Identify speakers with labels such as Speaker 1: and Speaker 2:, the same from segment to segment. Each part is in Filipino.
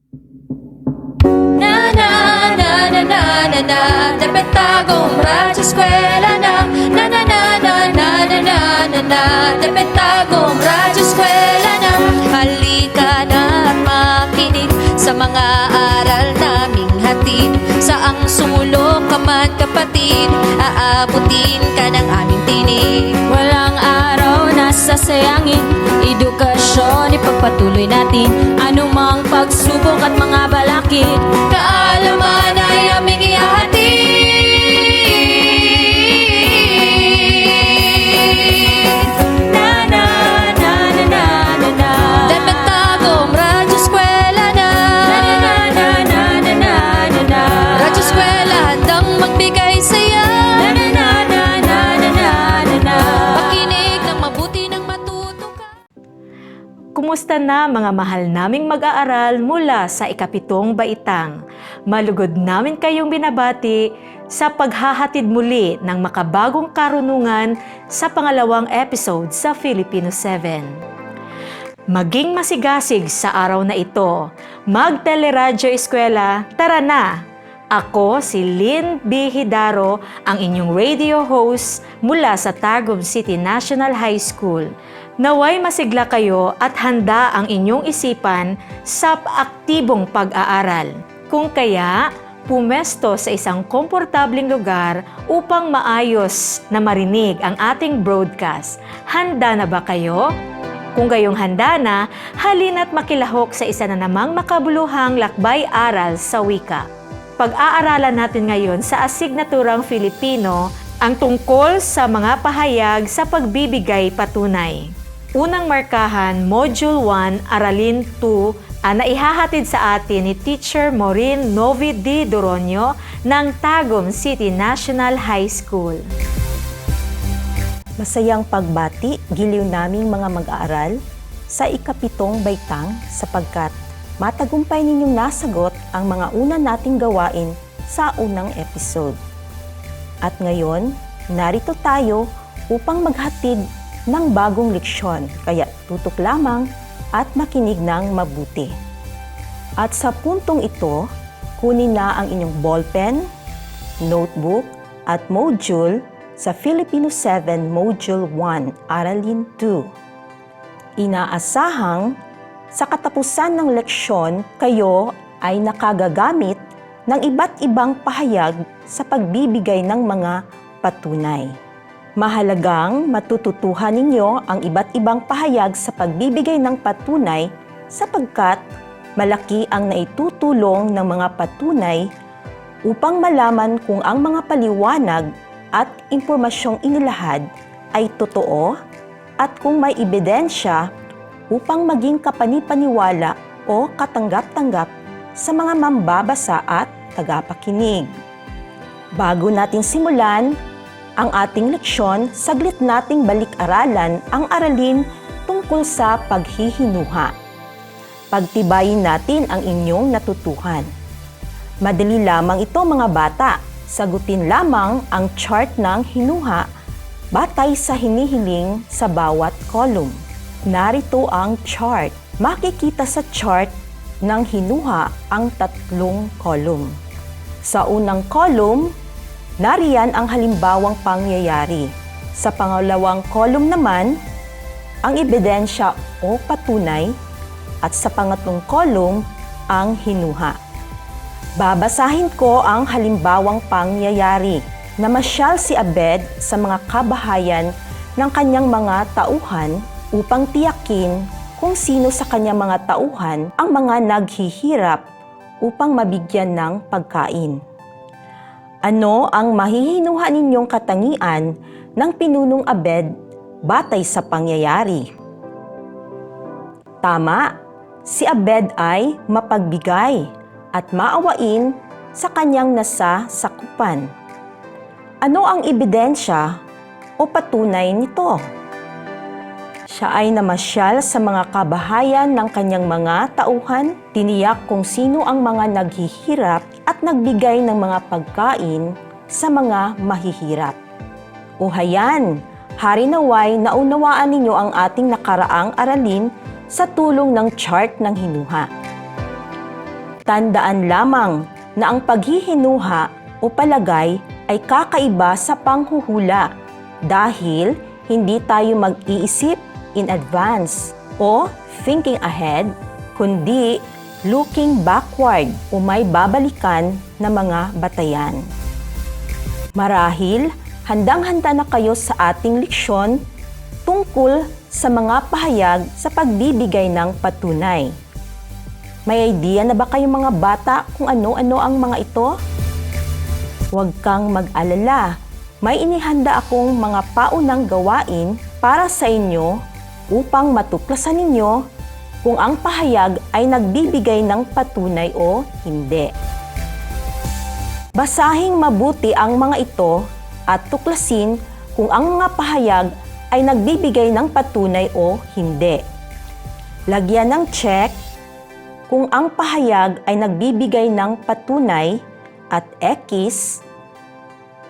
Speaker 1: Na na na na na na na Depetagong Radyo Eskwela na Na na na na na na na na na Depetagong Radyo Eskwela na Halika na at makinig sa mga aral naming hatid Saang sulok ka man kapatid Aabutin ka ng aming tinig
Speaker 2: Walang araw na sasayangin Edukasyon ipagpatuloy natin Anumang pagsubok at mga balakid
Speaker 1: Kaalaman ay aming ihahatid
Speaker 2: Na na na na na na na
Speaker 1: Depetagong Radyo Eskwela na
Speaker 2: Na na na na na na na na
Speaker 1: Radyo Eskwela handang magbigay saya
Speaker 2: Na na na na na na na na
Speaker 1: Makinig ng mabuti ng matuto ka
Speaker 3: Kumusta na mga mahal naming mag-aaral mula sa ikapitong baitang? Malugod namin kayong binabati sa paghahatid muli ng makabagong karunungan sa pangalawang episode sa Filipino 7. Maging masigasig sa araw na ito. Mag-teleradyo eskwela, tara na! Ako si Lynn B. Hidaro, ang inyong radio host mula sa Tagum City National High School. Naway masigla kayo at handa ang inyong isipan sa aktibong pag-aaral. Kung kaya, pumesto sa isang komportabling lugar upang maayos na marinig ang ating broadcast. Handa na ba kayo? Kung gayong handa na, halina't makilahok sa isa na namang makabuluhang lakbay-aral sa wika. Pag-aaralan natin ngayon sa asignaturang Filipino ang tungkol sa mga pahayag sa pagbibigay patunay. Unang markahan, Module 1, Aralin 2, na ihahatid sa atin ni Teacher Maureen Novi D. Doronio ng Tagum City National High School.
Speaker 4: Masayang pagbati, giliw naming mga mag-aaral sa ikapitong baitang sapagkat matagumpay ninyong nasagot ang mga una nating gawain sa unang episode. At ngayon, narito tayo upang maghatid ng bagong leksyon, kaya tutok lamang at makinig ng mabuti. At sa puntong ito, kunin na ang inyong ballpen, notebook at module sa Filipino 7 Module 1, Aralin 2. Inaasahang sa katapusan ng leksyon, kayo ay nakagagamit ng iba't ibang pahayag sa pagbibigay ng mga patunay. Mahalagang matututuhan ninyo ang iba't ibang pahayag sa pagbibigay ng patunay sapagkat malaki ang naitutulong ng mga patunay upang malaman kung ang mga paliwanag at impormasyong inilahad ay totoo at kung may ebidensya upang maging kapanipaniwala o katanggap-tanggap sa mga mambabasa at tagapakinig. Bago natin simulan ang ating leksyon, saglit nating balik-aralan ang aralin tungkol sa paghihinuha. Pagtibayin natin ang inyong natutuhan. Madali lamang ito mga bata. Sagutin lamang ang chart ng hinuha batay sa hinihiling sa bawat column. Narito ang chart. Makikita sa chart ng hinuha ang tatlong column. Sa unang column, nariyan ang halimbawang pangyayari. Sa pangalawang column naman, ang ebidensya o patunay at sa pangatlong column, ang hinuha. Babasahin ko ang halimbawang pangyayari. Namasyal si Abed sa mga kabahayan ng kanyang mga tauhan upang tiyakin kung sino sa kanyang mga tauhan ang mga naghihirap upang mabigyan ng pagkain. Ano ang mahihinuha ninyong katangian ng pinunong Abed batay sa pangyayari? Tama, si Abed ay mapagbigay at maawain sa kanyang nasa sakupan. Ano ang ebidensya o patunay nito? Siya ay namasyal sa mga kabahayan ng kanyang mga tauhan, tiniyak kung sino ang mga naghihirap at nagbigay ng mga pagkain sa mga mahihirap. O hayan, hari naway naunawaan ninyo ang ating nakaraang aralin sa tulong ng chart ng hinuha. Tandaan lamang na ang paghihinuha o palagay ay kakaiba sa panghuhula dahil hindi tayo mag-iisip in advance o thinking ahead, kundi looking backward o may babalikan na mga batayan. Marahil, handang-handa na kayo sa ating leksyon tungkol sa mga pahayag sa pagbibigay ng patunay. May idea na ba kayong mga bata kung ano-ano ang mga ito? Huwag kang mag-alala. May inihanda akong mga paunang gawain para sa inyo upang matuklasan ninyo kung ang pahayag ay nagbibigay ng patunay o hindi. Basahing mabuti ang mga ito at tuklasin kung ang mga pahayag ay nagbibigay ng patunay o hindi. Lagyan ng check kung ang pahayag ay nagbibigay ng patunay at X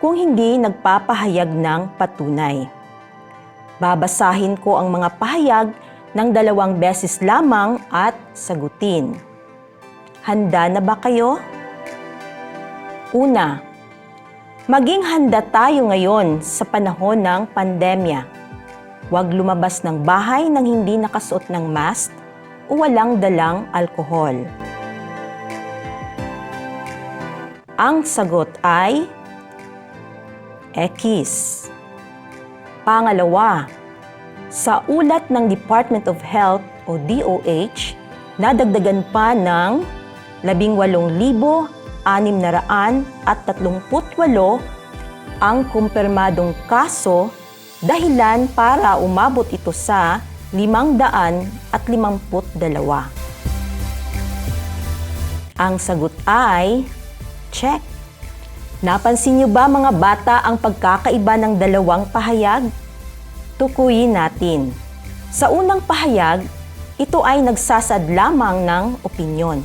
Speaker 4: kung hindi nagpapahayag ng patunay. Babasahin ko ang mga pahayag ng 2 beses lamang at sagutin. Handa na ba kayo? Una, maging handa tayo ngayon sa panahon ng pandemya. Huwag lumabas ng bahay nang hindi nakasuot ng mask o walang dalang alkohol. Ang sagot ay X. Pangalawa, sa ulat ng Department of Health o DOH, nadagdagan pa ng 18,638 ang kumpirmadong kaso dahilan para umabot ito sa 552. Ang sagot ay check. Napansin niyo ba mga bata ang pagkakaiba ng 2 pahayag? Tukuyin natin. Sa unang pahayag, ito ay nagsasad lamang ng opinyon.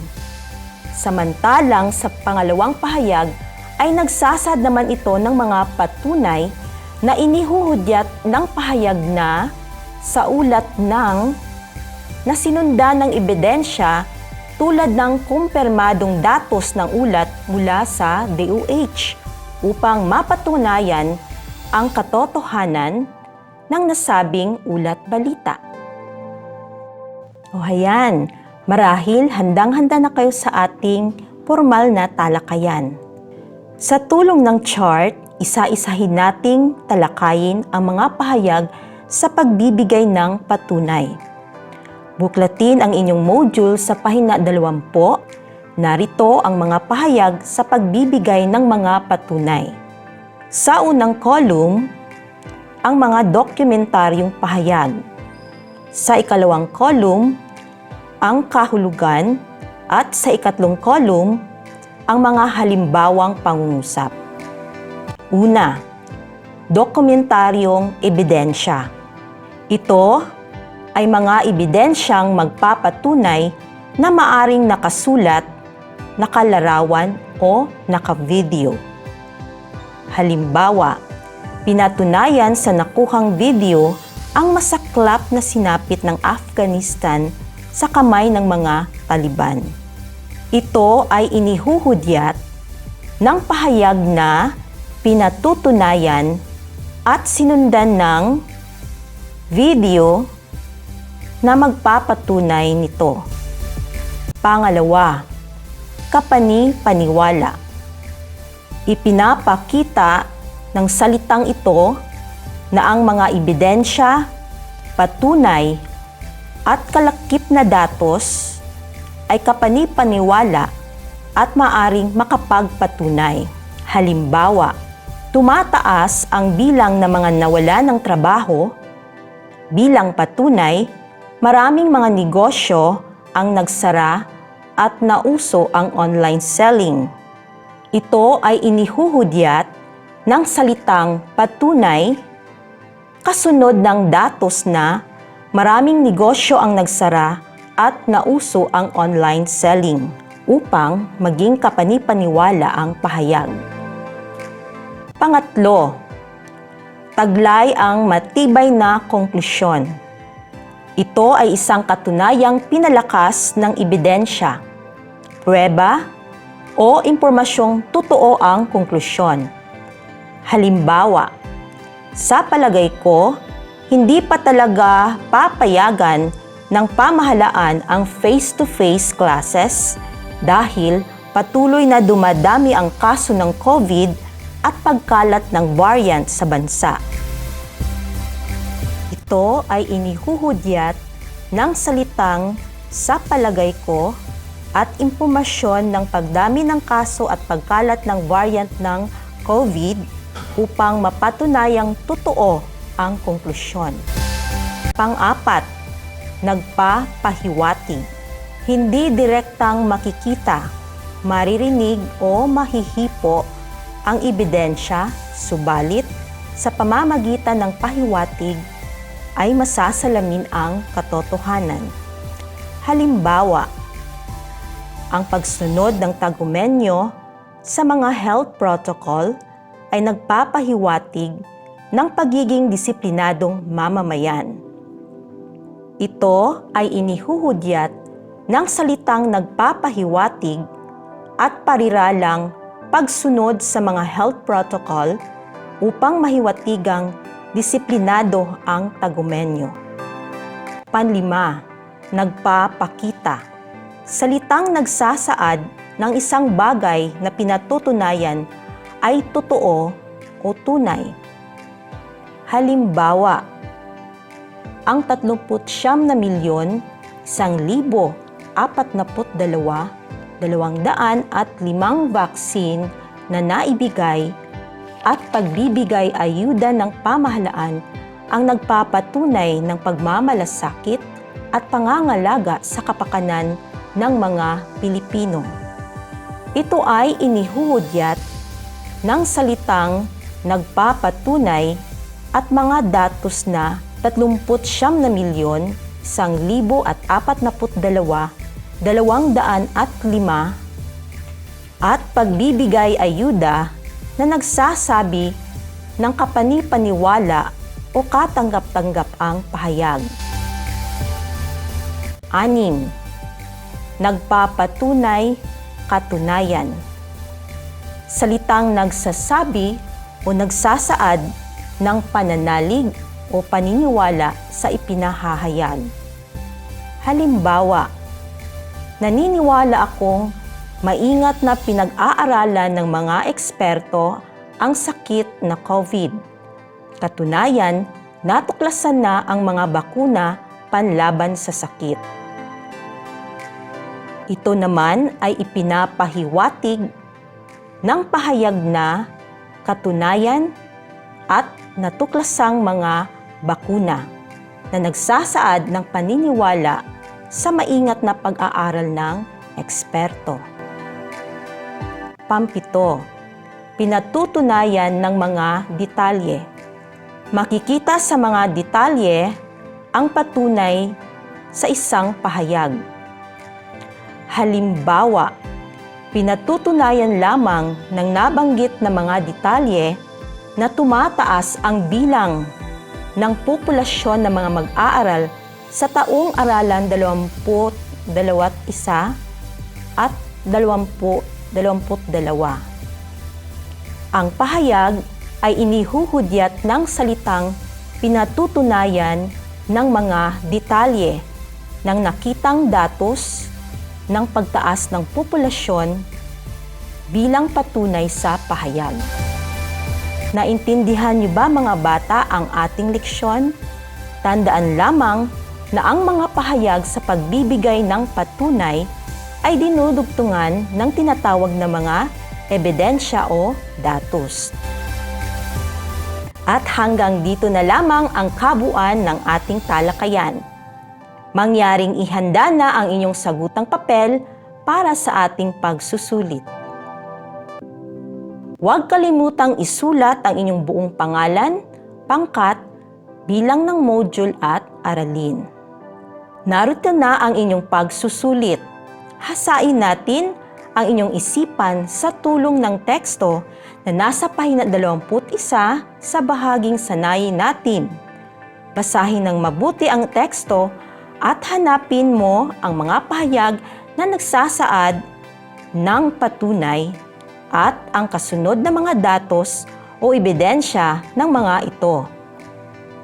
Speaker 4: Samantalang sa pangalawang pahayag ay nagsasad naman ito ng mga patunay na inihuhudyat ng pahayag na sa ulat ng nasinundan ng ebidensya tulad ng kumpirmadong datos ng ulat mula sa DOH upang mapatunayan ang katotohanan ng nasabing ulat balita. O hayan, marahil handang-handa na kayo sa ating formal na talakayan. Sa tulong ng chart, isa-isahin nating talakayin ang mga pahayag sa pagbibigay ng patunay. Buklatin ang inyong module sa pahina 20. Narito ang mga pahayag sa pagbibigay ng mga patunay. Sa unang column, ang mga dokumentaryong pahayag. Sa ikalawang column, ang kahulugan at sa ikatlong column, ang mga halimbawang pangungusap. Una, dokumentaryong ebidensya. Ito ay mga ebidensyang magpapatunay na maaring nakasulat, nakalarawan o nakavideo. Halimbawa, pinatunayan sa nakuhang video ang masaklap na sinapit ng Afghanistan sa kamay ng mga Taliban. Ito ay inihuhudyat ng pahayag na pinatutunayan at sinundan ng video na magpapatunay nito. Pangalawa, kapani-paniwala. Ipinapakita ng salitang ito na ang mga ebidensya, patunay at kalakip na datos ay kapani-paniwala at maaring makapagpatunay. Halimbawa, tumataas ang bilang ng mga nawala ng trabaho. Bilang patunay, maraming mga negosyo ang nagsara at nauso ang online selling. Ito ay inihuhudyat ng salitang patunay kasunod ng datos na maraming negosyo ang nagsara at nauso ang online selling upang maging kapani-paniwala ang pahayag. Pangatlo, taglay ang matibay na konklusyon. Ito ay isang katunayang pinalakas ng ebidensya. pruweba, o impormasyong totoo ang konklusyon. Halimbawa, sa palagay ko, hindi pa talaga papayagan ng pamahalaan ang face-to-face classes dahil patuloy na dumadami ang kaso ng COVID at pagkalat ng variant sa bansa. Ito ay inihuhudyat ng salitang sa palagay ko at impormasyon ng pagdami ng kaso at pagkalat ng variant ng COVID upang mapatunayang totoo ang konklusyon. Pang-apat, nagpapahiwatig. Hindi direktang makikita, maririnig o mahihipo ang ebidensya, subalit sa pamamagitan ng pahiwatig ay masasalamin ang katotohanan. Halimbawa, ang pagsunod ng tagumenyo sa mga health protocol ay nagpapahiwatig ng pagiging disiplinadong mamamayan. Ito ay inihuhudyat ng salitang nagpapahiwatig at pariralang pagsunod sa mga health protocol upang mahiwatigang disiplinado ang tagumenyo. Panlima, nagpapakita. Salitang nagsasaad ng isang bagay na pinatutunayan ay totoo o tunay. Halimbawa, ang 39,1,142,205 vaccine na naibigay at pagbibigay ayuda ng pamahalaan ang nagpapatunay ng pagmamalasakit at pangangalaga sa kapakanan ng mga Pilipino. Ito ay inihuhudyat ng salitang nagpapatunay at mga datos na 39,142,205 at pagbibigay ayuda na nagsasabi ng kapanipaniwala o katanggap-tanggap ang pahayag. 6. Nagpapatunay, katunayan. Salitang nagsasabi o nagsasaad ng pananalig o paniniwala sa ipinahahayag. Halimbawa, naniniwala akong maingat na pinag-aaralan ng mga eksperto ang sakit na COVID. Katunayan, natuklasan na ang mga bakuna panlaban sa sakit. Ito naman ay ipinapahiwatig ng pahayag na katunayan at natuklasang mga bakuna na nagsasaad ng paniniwala sa maingat na pag-aaral ng eksperto. Pampito, pinatutunayan ng mga detalye. Makikita sa mga detalye ang patunay sa isang pahayag. Halimbawa, pinatutunayan lamang ng nabanggit na mga detalye na tumataas ang bilang ng populasyon ng mga mag-aaral sa taong aralan 2021 at 2022. Ang pahayag ay inihuhudyat ng salitang pinatutunayan ng mga detalye ng nakitang datos ng pagtaas ng populasyon bilang patunay sa pahayag. Naintindihan niyo ba mga bata ang ating leksyon? Tandaan lamang na ang mga pahayag sa pagbibigay ng patunay ay dinudugtungan ng tinatawag na mga ebidensya o datos. At hanggang dito na lamang ang kabuuan ng ating talakayan. Mangyaring ihanda na ang inyong sagutang papel para sa ating pagsusulit. Huwag kalimutang isulat ang inyong buong pangalan, pangkat, bilang ng module at aralin. Narito na ang inyong pagsusulit. Hasain natin ang inyong isipan sa tulong ng teksto na nasa pahina 21 sa bahaging sanayin natin. Basahin ng mabuti ang teksto at hanapin mo ang mga pahayag na nagsasaad ng patunay at ang kasunod na mga datos o ebidensya ng mga ito.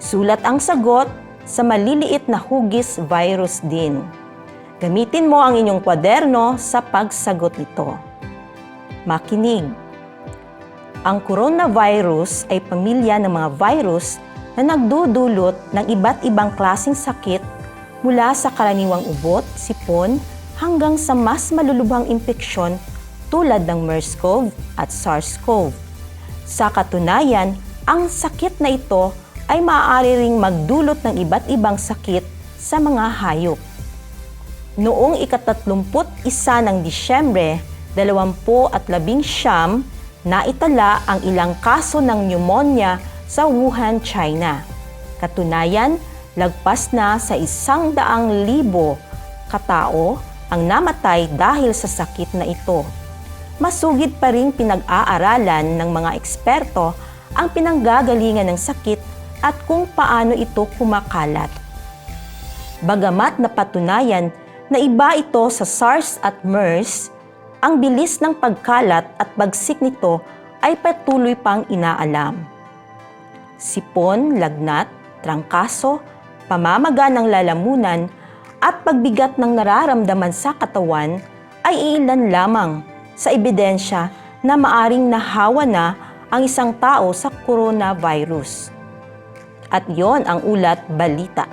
Speaker 4: Sulat ang sagot sa maliliit na hugis virus din. Gamitin mo ang inyong kwaderno sa pagsagot nito. Makinig. Ang coronavirus ay pamilya ng mga virus na nagdudulot ng iba't ibang klaseng sakit mula sa karaniwang ubot, sipon, hanggang sa mas malulubhang impeksyon tulad ng MERS-CoV at SARS-CoV. Sa katunayan, ang sakit na ito ay maaari ring magdulot ng iba't ibang sakit sa mga hayop. Noong ika-31 ng Disyembre 2019, naitala ang ilang kaso ng pneumonia sa Wuhan, China. Katunayan, lagpas na sa 100,000 katao ang namatay dahil sa sakit na ito. Masugid pa ring pinag-aaralan ng mga eksperto ang pinanggagalingan ng sakit at kung paano ito kumakalat. Bagamat napatunayan na iba ito sa SARS at MERS, ang bilis ng pagkalat at bagsik nito ay patuloy pang inaalam. Sipon, lagnat, trangkaso, pamamaga ng lalamunan at pagbigat ng nararamdaman sa katawan ay ilan lamang sa ebidensya na maaring nahawa na ang isang tao sa coronavirus. At yon ang ulat balita.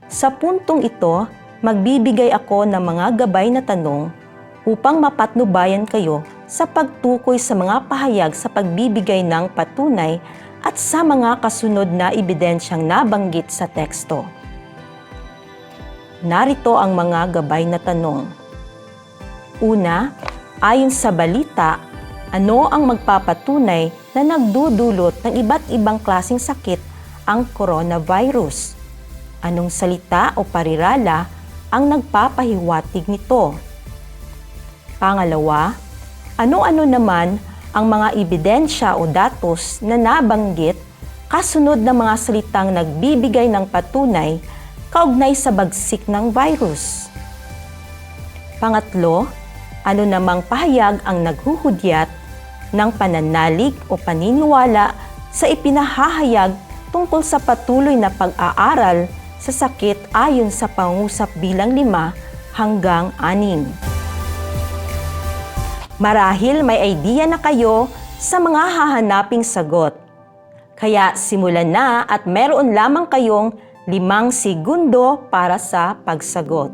Speaker 4: Sa puntong ito, magbibigay ako ng mga gabay na tanong upang mapatnubayan kayo sa pagtukoy sa mga pahayag sa pagbibigay ng patunay at sa mga kasunod na ebidensyang nabanggit sa teksto. Narito ang mga gabay na tanong. Una, ayon sa balita, ano ang magpapatunay na nagdudulot ng iba't ibang klaseng sakit ang coronavirus? Anong salita o parirala ang nagpapahiwatig nito? Pangalawa, ano-ano naman ang mga ebidensya o datos na nabanggit kasunod ng mga salitang nagbibigay ng patunay kaugnay sa bagsik ng virus? Pangatlo, ano namang pahayag ang naghuhudyat ng pananalig o paniniwala sa ipinahahayag tungkol sa patuloy na pag-aaral sa sakit ayon sa pangusap bilang 5 hanggang 6. Marahil may idea na kayo sa mga hahanaping sagot. Kaya simulan na at meron lamang kayong 5 segundo para sa pagsagot.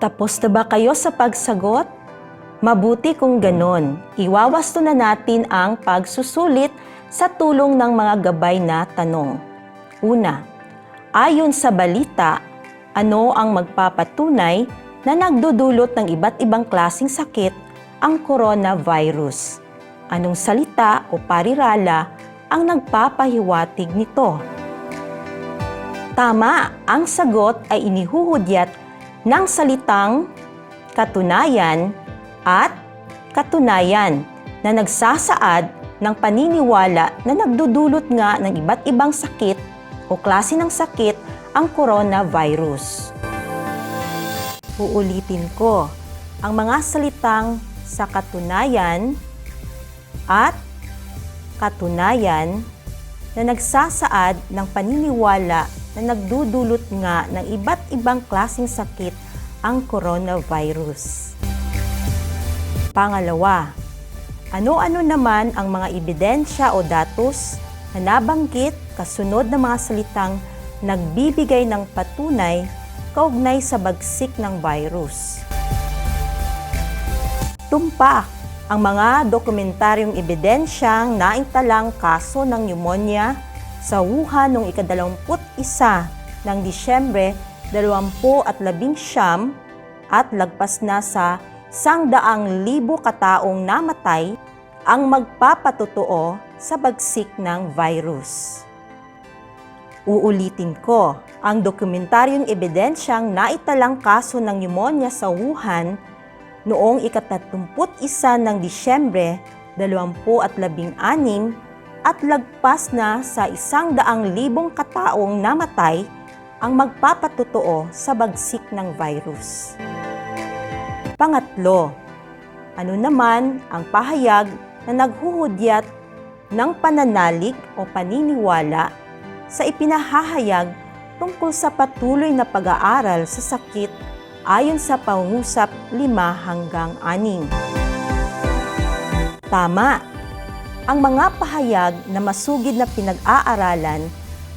Speaker 4: Tapos na ba kayo sa pagsagot? Mabuti kung ganon. Iwawasto na natin ang pagsusulit sa tulong ng mga gabay na tanong. Una, ayon sa balita, ano ang magpapatunay na nagdudulot ng iba't ibang klaseng sakit ang coronavirus? Anong salita o parirala ang nagpapahiwatig nito? Tama, ang sagot ay inihuhudyat ng salitang katunayan at katunayan na nagsasaad ng paniniwala na nagdudulot nga ng iba't ibang sakit o klase ng sakit ang coronavirus. Uulitin ko, ang mga salitang sa katunayan at katunayan na nagsasaad ng paniniwala na nagdudulot nga ng iba't ibang klaseng sakit ang coronavirus. Pangalawa, ano-ano naman ang mga ebidensya o datos na nabanggit kasunod ng mga salitang nagbibigay ng patunay kaugnay sa bagsik ng virus? Tumpak ang mga dokumentaryong ebidensyang naitalang kaso ng pneumonia sa Wuhan noong ika-21 ng Disyembre 2019 at lagpas na sa 100,000 kataong namatay ang magpapatotoo sa bagsik ng virus. Uulitin ko, ang dokumentaryong ebidensyang naitalang kaso ng pneumonia sa Wuhan noong ika-31 ng Disyembre 2016 at lagpas na sa 100,000 kataong namatay ang magpapatotoo sa bagsik ng virus. Pangatlo, ano naman ang pahayag na naghuhudyat ng pananalig o paniniwala sa ipinahahayag tungkol sa patuloy na pag-aaral sa sakit ayon sa pangungusap 5 hanggang 6. Tama, ang mga pahayag na masugid na pinag-aaralan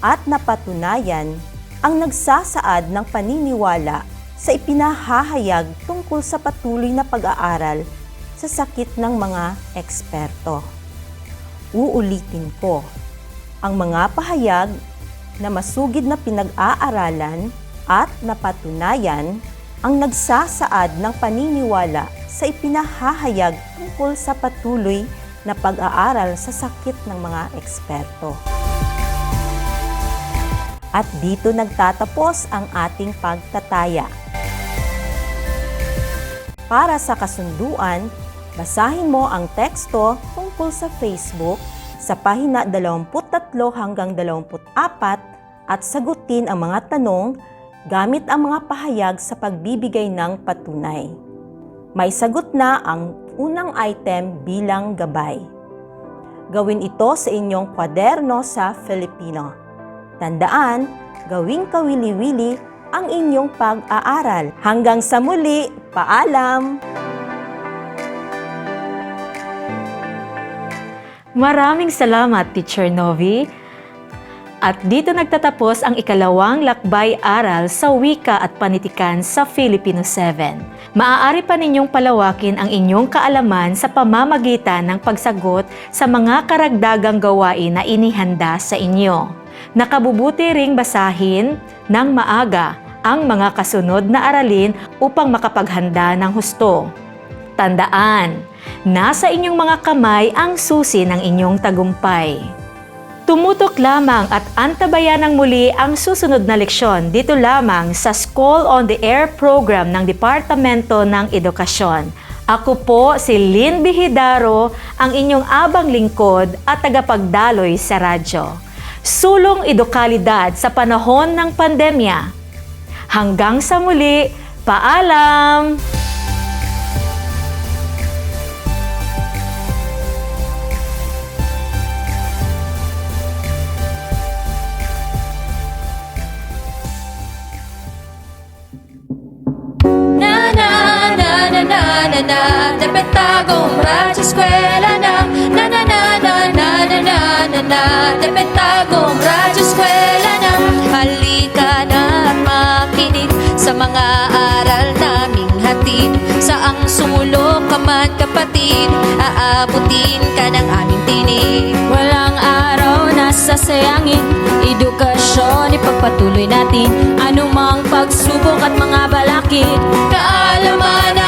Speaker 4: at napatunayan ang nagsasaad ng paniniwala sa ipinahahayag tungkol sa patuloy na pag-aaral sa sakit ng mga eksperto. Uulitin ko, ang mga pahayag na masugid na pinag-aaralan at napatunayan ang nagsasaad ng paniniwala sa ipinahahayag tungkol sa patuloy na pag-aaral sa sakit ng mga eksperto. At dito nagtatapos ang ating pagtataya. Para sa kasunduan, basahin mo ang teksto tungkol sa Facebook sa pahina 23 hanggang 24 at sagutin ang mga tanong gamit ang mga pahayag sa pagbibigay ng patunay. May sagot na ang unang item bilang gabay. Gawin ito sa inyong kwaderno sa Filipino. Tandaan, gawing kawili-wili ang inyong pag-aaral. Hanggang sa muli, paalam!
Speaker 3: Maraming salamat, Teacher Novi. At dito nagtatapos ang ikalawang lakbay-aral sa wika at panitikan sa Filipino 7. Maaari pa ninyong palawakin ang inyong kaalaman sa pamamagitan ng pagsagot sa mga karagdagang gawain na inihanda sa inyo. Nakabubuti ring basahin ng maaga ang mga kasunod na aralin upang makapaghanda ng husto. Tandaan, nasa inyong mga kamay ang susi ng inyong tagumpay. Tumutok lamang at antabayan ng muli ang susunod na leksyon dito lamang sa School on the Air program ng Departamento ng Edukasyon. Ako po si Lynn Bihidaro, ang inyong abang lingkod at tagapagdaloy sa radyo. Sulong edukalidad sa panahon ng pandemya. Hanggang sa muli, paalam!
Speaker 1: Depetagong Radyo Eskwela na Depetagong Radyo Eskwela na halika na at makinig sa mga aral naming hatid. Saang sumulong ka man kapatid, aabutin ka ng aming tinig.
Speaker 2: Walang araw na sasayangin, edukasyon ipagpatuloy natin. Anumang pagsubok at mga balakid,
Speaker 1: Kaalaman